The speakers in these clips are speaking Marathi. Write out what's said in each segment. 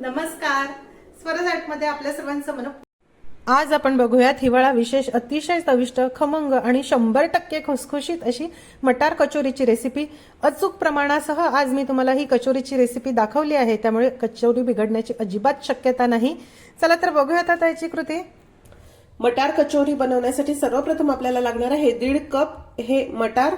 नमस्कार, स्वरजाटमध्ये आपल्या सर्वांचं मन. आज आपण बघूयात हिवाळा विशेष अतिशय चविष्ट, खमंग आणि 100% खुसखुशीत अशी मटार कचोरीची रेसिपी. अचूक प्रमाणासह आज मी तुम्हाला ही कचोरीची रेसिपी दाखवली आहे, त्यामुळे कचोरी बिघडण्याची अजिबात शक्यता नाही. चला तर बघूयात आता याची कृती. मटार कचोरी बनवण्यासाठी सर्वप्रथम आपल्याला लागणार आहे 1.5 कप हे मटार.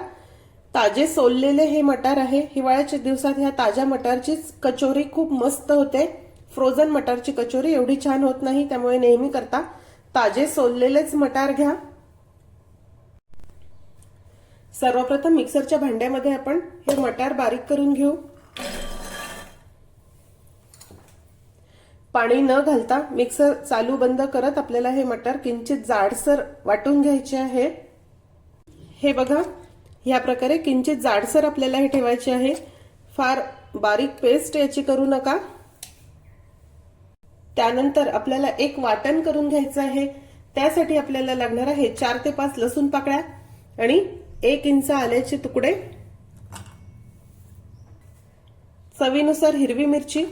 ताजे सोललेले हे मटार आहे. हिवाळ्याच्या दिवसात ह्या ताज्या मटारचीच कचोरी खूप मस्त होते. फ्रोझन मटारची कचोरी एवढी छान होत नाही, त्यामुळे नेहमी करता ताजे सोललेलेच मटार घ्या. सर्वप्रथम मिक्सरच्या भांड्यामध्ये आपण हे मटार बारीक करून घेऊ. पाणी न घालता मिक्सर चालू बंद करत आपल्याला हे मटार किंचित जाडसर वाटून घ्यायचे आहे. हे बघा, ह्या प्रकारे किंचित जाडसर आपल्याला हे ठेवायचे आहे. फार बारीक पेस्ट याची करू नका. त्यानंतर आपल्याला एक वाटण करून घ्यायचं आहे. त्यासाठी आपल्याला लागणार आहे 4 ते 5 लसूण पाकळ्या आणि 1 इंच आल्याचे तुकडे, चवीनुसार हिरवी मिरची,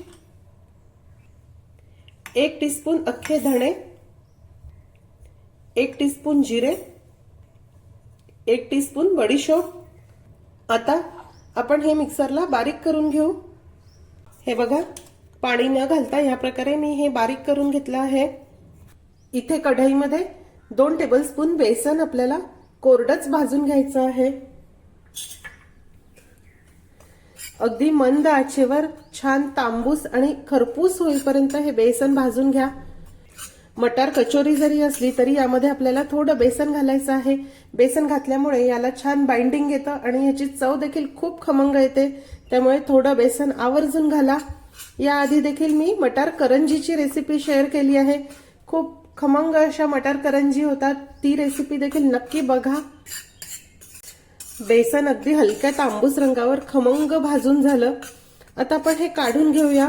1 टीस्पून अख्खे धणे, 1 टीस्पून जिरे, 1 टीस्पून बडीशोप. आता आपण हे मिक्सरला बारीक करून घेऊ. हे बघा, पाणी न घालता या प्रकारे मी हे बारीक करून घेतलं आहे. इथे कढईमध्ये 2 टेबलस्पून बेसन आपल्याला कोरडंच भाजून घ्यायचं आहे. अगदी मंद आचेवर छान तांबूस आणि खरपूस होईपर्यंत हे बेसन भाजून घ्या. मटार कचोरी जरी असली तरी यामध्ये आपल्याला थोडं बेसन घालायचं आहे. बेसन घातल्यामुळे याला छान बाइंडिंग येतं आणि याची चव देखील खूप खमंग येते, त्यामुळे थोडं बेसन आवर्जून घाला. याआधी देखील मी मटार करंजीची रेसिपी शेअर केली आहे. खूप खमंग अशा मटार करंजी होतात, ती रेसिपी देखील नक्की बघा. बेसन अगदी हलक्या तांबूस रंगावर खमंग भाजून झालं. आता आपण हे काढून घेऊया.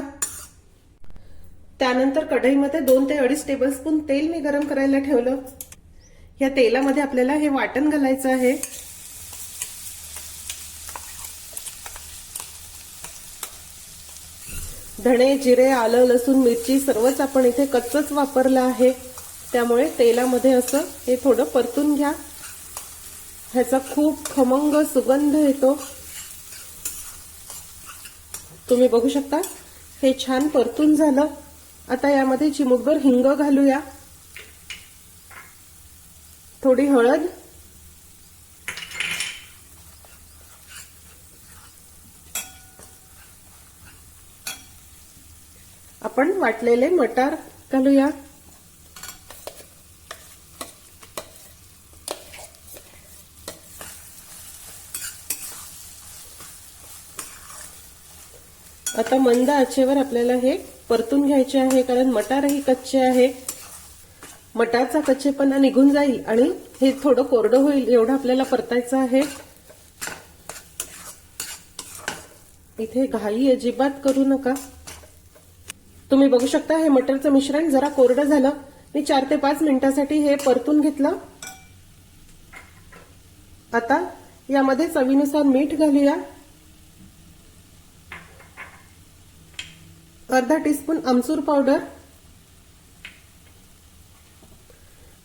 त्यानंतर कढईमध्ये 2 ते 2.5 टेबलस्पून तेल मी गरम करायला ठेवलं. या तेलामध्ये आपल्याला हे वाटण घालायचं आहे. धणे, जिरे, आलं, लसूण, मिरची सर्वच आपण इथे कच्चच वापरलं आहे, त्यामुळे तेलामध्ये असं हे थोडं परतून घ्या. ह्याचा खूप खमंग सुगंध येतो. तुम्ही बघू शकता हे छान परतून झालं. आता यामध्ये चिमूटभर हिंग घालूया, थोडी हळद, आपण वाटलेले मटार घालूया. आता मंद आचेवर आपल्याला हे परतून घ्यायचे आहे, कारण मटारही कच्चे आहे. मटारचा कच्चेपणा निघून जाईल आणि हे थोडं कोरडं होईल एवढं आपल्याला परतायचं आहे. इथे घाई अजिबात करू नका. तुम्ही बघू शकता हे मटरचं मिश्रण जरा कोरडं झालं. मी 4 ते 5 मिनिटांसाठी हे परतून घेतलं. आता यामध्ये चवीनुसार मीठ घालूया. अर्धा टीस्पून आमचूर पावडर.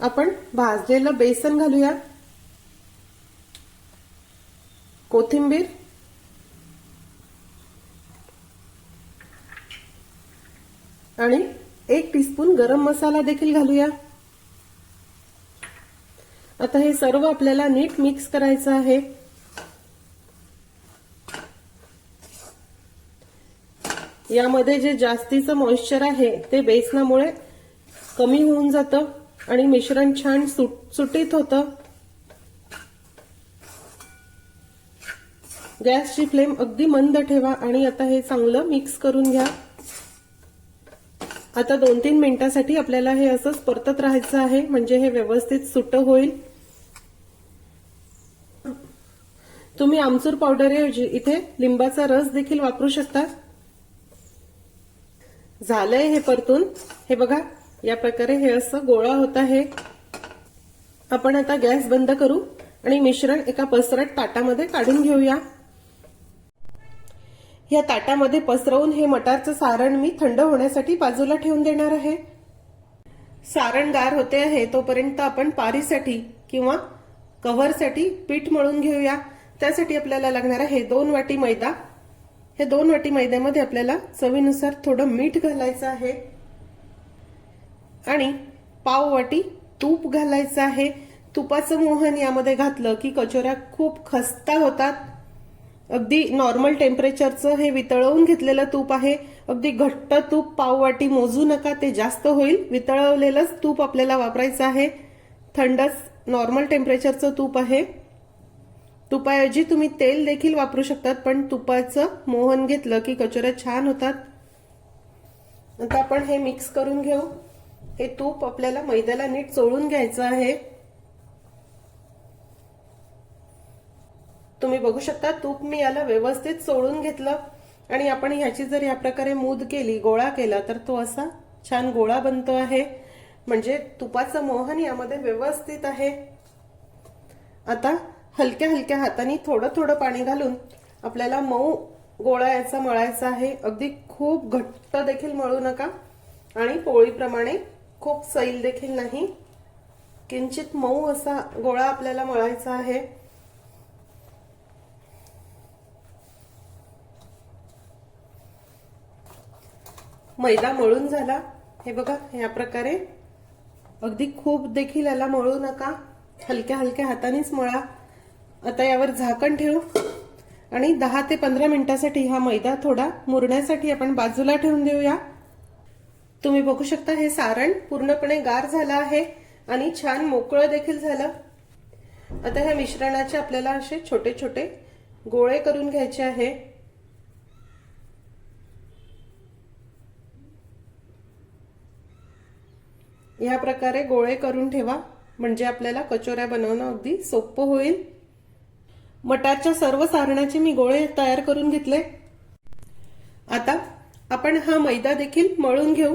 आपण भाजलेलं बेसन घालूया. कोथिंबीर, आणि 1 टीस्पून गरम मसाला देखील घालूया. आता हे सर्व आपल्याला नीट मिक्स करायचं आहे. यामध्ये जे जास्तीचं मॉइश्चर आहे ते बेसनामुळे कमी होऊन जातं आणि मिश्रण छान सुटीत होतं. गॅसची फ्लेम अगदी मंद ठेवा आणि आता हे चांगलं मिक्स करून घ्या. आता 2-3 मिनिटांसाठी आपल्याला हे असंच परतत राहायचं आहे, म्हणजे हे व्यवस्थित सुट्ट होईल. तुम्ही आमचूर पावडरऐवजी इथे लिंबाचा रस देखील वापरू शकता. झालंय हे परतून. हे बघा, या प्रकारे हे असं गोळा होत आहे. आपण आता गॅस बंद करू आणि मिश्रण एका पसरट ताटामध्ये काढून घेऊया. या ताटामध्ये पसरवून हे मटारचं सारण मी थंड होण्यासाठी बाजूला ठेवून देणार आहे. सारण गार होते आहे तोपर्यंत आपण पारीसाठी किंवा कव्हरसाठी पीठ मळून घेऊया. त्यासाठी आपल्याला लागणार आहे 2 वाटी मैदा. हे 2 वाटी मैद्यामध्ये आपल्याला चवीनुसार थोडं मीठ घालायचं आहे आणि पाव वाटी तूप घालायचं आहे. तुपाचं मोहन यामध्ये घातलं की कचोऱ्या खूप खस्ता होतात. अगदी नॉर्मल टेम्परेचरचं हे वितळवून घेतलेलं तूप आहे. अगदी घट्ट तूप पाव वाटी मोजू नका, ते जास्त होईल. वितळवलेलंच तूप आपल्याला वापरायचं आहे. थंडच नॉर्मल टेम्परेचरचं तूप आहे. तुपाऐवजी तुम्ही तेल देखील वापरू शकतात, पण तुपाचं मोहन घेतलं की कचोऱ्या छान होतात. आता आपण हे मिक्स करून घेऊ. हे तूप आपल्याला मैद्याला नीट चोळून घ्यायचं आहे. तुम्ही बघू शकता तूप मी याला व्यवस्थित चोळून घेतलं आणि आपण ह्याची जर या प्रकारे मूद केली, गोळा केला, तर तो असा छान गोळा बनतो आहे. म्हणजे तुपाचं मोहन यामध्ये व्यवस्थित आहे. आता हलक्या हलक्या हाताने थोडं थोडं पाणी घालून आपल्याला मऊ गोळा याचा मळायचा आहे. अगदी खूप घट्ट देखील मळू नका आणि पोळीप्रमाणे खूप सैल देखील नाही. किंचित मऊ असा गोळा आपल्याला मळायचा आहे. मैदा मळून झाला. हे बघा या प्रकारे. अगदी खूप देखील याला मळू नका, हलक्या हलक्या हातानेच मळा. आता यावर झाकण ठेवू आणि 10 ते 15 मिनिटांसाठी हा मैदा थोडा मुरण्यासाठी आपण बाजूला ठेवून देऊया. तुम्ही बघू शकता हे सारण पूर्णपणे गार झालं आहे आणि छान मोकळं देखील झालं. आता ह्या मिश्रणाचे आपल्याला असे छोटे छोटे गोळे करून घ्यायचे आहे. या प्रकारे गोळे करून ठेवा, म्हणजे आपल्याला कचोऱ्या बनवणं अगदी सोपं होईल. मटारच्या सर्व सारणाचे मी गोळे तयार करून घेतले. आता आपण हा मैदा देखील मळून घेऊ.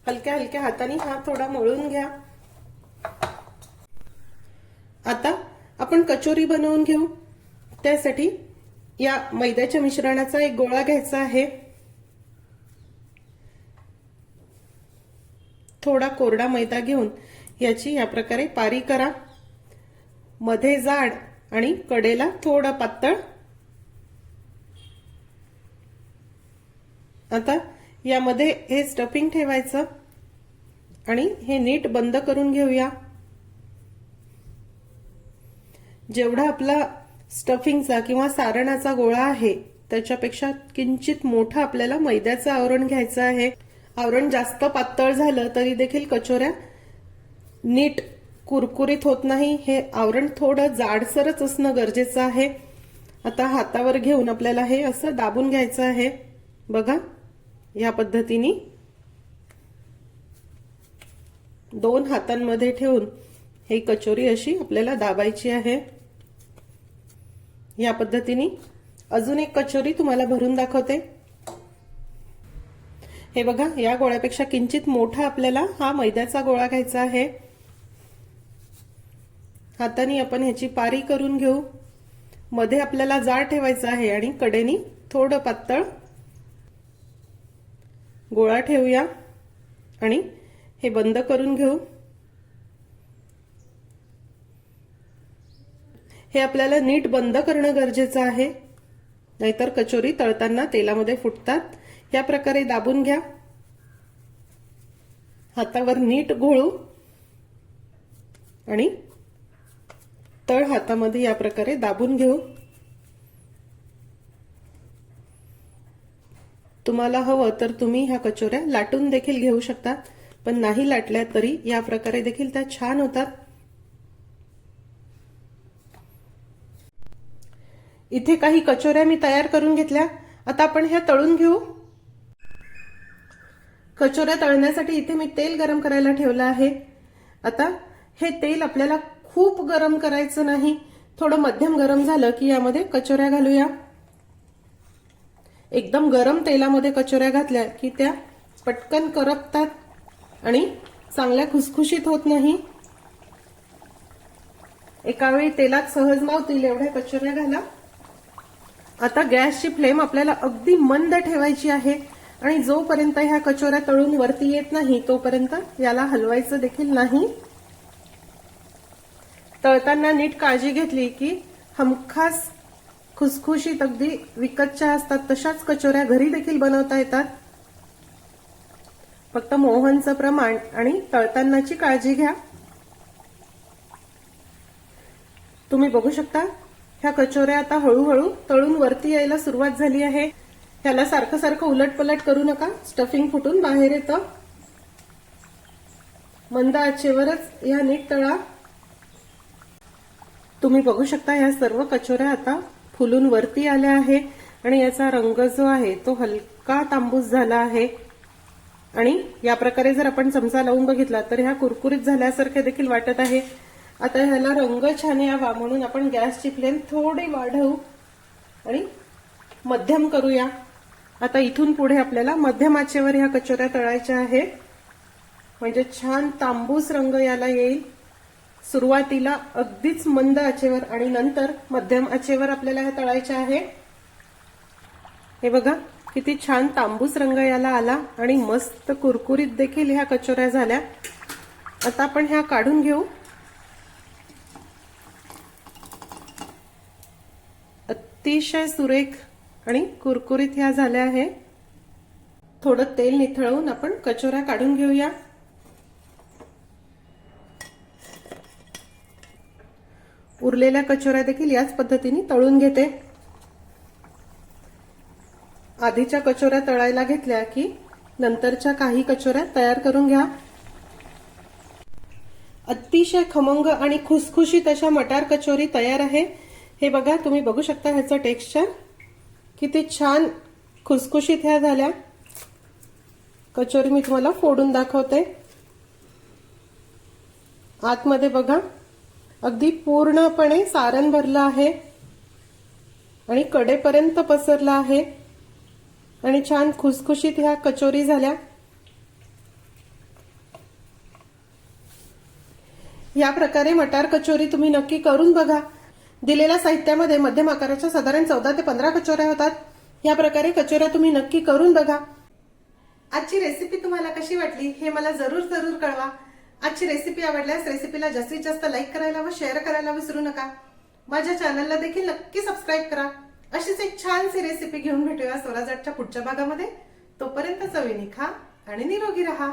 हलक्या हलक्या हाताने हा थोडा मळून घ्या. आता आपण कचोरी बनवून घेऊ. त्यासाठी या मैद्याच्या मिश्रणाचा एक गोळा घ्यायचा आहे. थोडा कोरडा मैदा घेऊन याची या प्रकारे पारी करा. मध्ये जाड आणि कडेला थोडं पातळ. आता यामध्ये हे स्टफिंग ठेवायचं आणि हे नीट बंद करून घेऊया. जेवढा आपला स्टफिंगचा किंवा सारणाचा गोळा आहे त्याच्यापेक्षा किंचित मोठा आपल्याला मैद्याचं आवरण घ्यायचं आहे. आवरण जास्त पातळ झालं तरी देखील कचोऱ्या नीट कुरकुरीत होत नाही. हे आवरण थोडं जाडसरच असणं गरजेचं आहे. आता हातावर घेऊन आपल्याला हे असं दाबून घ्यायचं आहे. बघा या पद्धतीने 2 हातांमध्ये ठेवून हे कचोरी अशी आपल्याला दाबायची आहे. या पद्धतीने अजून एक कचोरी तुम्हाला भरून दाखवते. हे बघा या गोळ्यापेक्षा किंचित मोठा आपल्याला हा मैद्याचा गोळा घ्यायचा आहे. हाताने आपण ह्याची पारी करून घेऊ. मध्ये आपल्याला जाड ठेवायचं आहे आणि कडेनी थोडं पातळ गोळा ठेवूया आणि हे बंद करून घेऊ. हे आपल्याला नीट बंद करणं गरजेचं आहे, नाहीतर कचोरी तळताना तेलामध्ये फुटतात. या प्रकारे दाबून घ्या. हातावर नीट घोळू आणि तळ हातामध्ये या प्रकारे दाबून घेऊ. तुम्हाला हवं तर तुम्ही ह्या कचोऱ्या लाटून देखील घेऊ शकता, पण नाही लाटल्या तरी या प्रकारे देखील त्या छान होतात. इथे काही कचोऱ्या मी तयार करून घेतल्या. आता आपण ह्या तळून घेऊ. कचोऱ्या तळण्यासाठी इथे मी तेल गरम करायला ठेवलं आहे. आता हे तेल आपल्याला खूप गरम करायचं नाही, थोडं मध्यम गरम झालं की यामध्ये कचोऱ्या घालूया. एकदम गरम तेलामध्ये कचोऱ्या घातल्या की त्या पटकन करपतात आणि चांगल्या खुसखुशीत होत नाही. एका वेळी तेलात सहज मावतील एवढ्या कचोऱ्या घाला. आता गॅसची फ्लेम आपल्याला अगदी मंद ठेवायची आहे आणि जोपर्यंत ह्या कचोऱ्या तळून वरती येत नाही तोपर्यंत याला हलवायचं देखील नाही. तळताना नीट काळजी घेतली की हमखास खुसखुशीत अगदी विकतच्या असतात तशाच कचोऱ्या घरी देखील बनवता येतात. फक्त मोहनचं प्रमाण आणि तळतानाची काळजी घ्या. तुम्ही बघू शकता ह्या कचोऱ्या आता हळूहळू तळून वरती यायला सुरुवात झाली आहे. ह्याला सारखं सारखं उलटपलट करू नका, स्टफिंग फुटून बाहेर येतं. मंद आचेवरच या नीट तळा. तुम्ही बघू शकता या सर्व कचोऱ्या आता फुलून वरती आल्या आहे आणि याचा रंग जो आहे तो हलका तांबूस झाला आहे. आणि या प्रकारे जर आपण चमचा लावून बघितला तर ह्या कुरकुरीत झाल्यासारखे देखील वाटत आहे. आता ह्याला रंग छान यावा म्हणून आपण गॅसची फ्लेम थोडी वाढवू आणि मध्यम करूया. आता इथून पुढे आपल्याला मध्यम आचेवर ह्या कचोऱ्या तळायच्या आहे म्हणजे छान तांबूस रंग याला येईल. सुरुवातीला अगदीच मंद आचेवर आणि नंतर मध्यम आचेवर आपल्याला हे तळायचे आहे. हे बघा किती छान तांबूस रंग याला आला आणि मस्त कुरकुरीत देखील ह्या कचोऱ्या झाल्या. आता आपण ह्या काढून घेऊ. अतिशय सुरेख आणि कुरकुरीत ह्या झाल्या आहे. थोडं तेल निथळवून आपण कचोऱ्या काढून घेऊया. उरलेल्या कचोऱ्या देखील याच पद्धतीने तळून घेते. आधीच्या कचोऱ्या तळायला घेतल्या की नंतरच्या काही कचोऱ्या तयार करून घ्या. अतिशय खमंग आणि खुसखुशीत अशा मटार कचोरी तयार आहे. हे बघा तुम्ही बघू शकता ह्याचं टेक्स्चर किती छान खुसखुशीत ह्या झाल्या. कचोरी मी तुम्हाला फोडून दाखवते. आतमध्ये बघा अगदी पूर्णपणे सारण भरलं आहे आणि कडेपर्यंत पसरला आहे आणि छान खुसखुशीत ह्या कचोरी झाल्या. या प्रकारे मटार कचोरी तुम्ही नक्की करून बघा. दिलेल्या साहित्यामध्ये मध्यम आकाराच्या साधारण 14 ते 15 कचोऱ्या होतात. या प्रकारे कचोऱ्या तुम्ही नक्की करून बघा. आजची रेसिपी तुम्हाला कशी वाटली हे मला जरूर जरूर कळवा. आजची रेसिपी आवडल्यास रेसिपीला जास्तीत जास्त लाईक करायला व शेअर करायला विसरू नका. माझ्या चॅनलला देखील नक्की सबस्क्राईब करा. अशीच एक छानशी रेसिपी घेऊन भेटूया स्वराजच्या पुढच्या भागामध्ये. तोपर्यंत चवीने खा आणि निरोगी राहा.